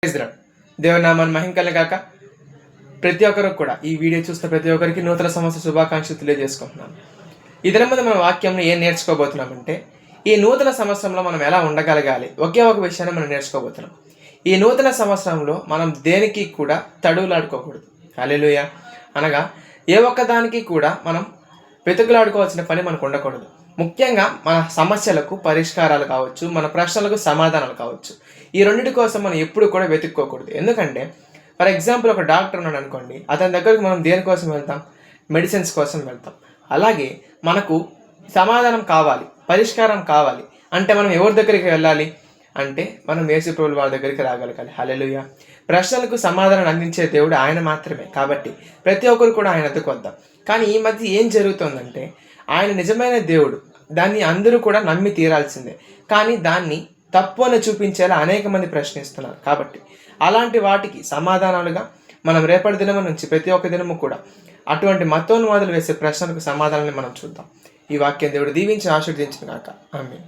Praise the lord. దేవుని నామాన్ని మహిమ కలుగాక. ప్రతి ఒక్కరికి కూడా ఈ వీడియో చూస్తున్న ప్రతి ఒక్కరికి నూతన సంవత్సర శుభాకాంక్షలు తెలియజేసుకుంటున్నాను. ఈ దినం మీద మన వాక్యంలో ఏం నేర్చుకోబోతున్నామంటే, ఈ నూతన సంవత్సరంలో మనం ఎలా ఉండగలగాలి, ఒకే ఒక విషయాన్ని మనం నేర్చుకోబోతున్నాం. ఈ నూతన సంవత్సరంలో మనం దేనికి కూడా తడువులాడుకోకూడదు. హల్లెలూయా. అనగా ఏ ఒక్కదానికి కూడా మనం వెతుకులాడుకోవాల్సిన పని మనకు ఉండకూడదు. ముఖ్యంగా మన సమస్యలకు పరిష్కారాలు కావచ్చు, మన ప్రశ్నలకు సమాధానాలు కావచ్చు, ఈ రెండింటి కోసం మనం ఎప్పుడు కూడా వెతుక్కోకూడదు. ఎందుకంటే ఫర్ ఎగ్జాంపుల్ ఒక డాక్టర్ ఉన్నాడు అనుకోండి, అతని దగ్గరకు మనం దేనికోసం వెళ్తాం? మెడిసిన్స్ కోసం వెళ్తాం. అలాగే మనకు సమాధానం కావాలి, పరిష్కారం కావాలి అంటే మనం ఎవరి దగ్గరికి వెళ్ళాలి అంటే మనం యేసు ప్రభువు వారి దగ్గరికి రాగలగాలి. హల్లెలూయా. ప్రశ్నలకు సమాధానం అందించే దేవుడు ఆయన మాత్రమే. కాబట్టి ప్రతి ఒక్కరు కూడా ఆయన వద్దకు వద్దాం. కానీ ఈ మధ్య ఏం జరుగుతుందంటే, ఆయన నిజమైన దేవుడు, దాన్ని అందరూ కూడా నమ్మి తీరాల్సిందే. కానీ దాన్ని తప్పు అని చూపించేలా అనేక మంది ప్రశ్నిస్తున్నారు. కాబట్టి అలాంటి వాటికి సమాధానాలుగా మనం రేపటి దినం నుంచి ప్రతి ఒక్క దినము కూడా అటువంటి మతోన్మాదులు వేసే ప్రశ్నలకు సమాధానాన్ని మనం చూద్దాం. ఈ వాక్యం దేవుడు దీవించి ఆశీర్వదించును గాక. ఆమేన్.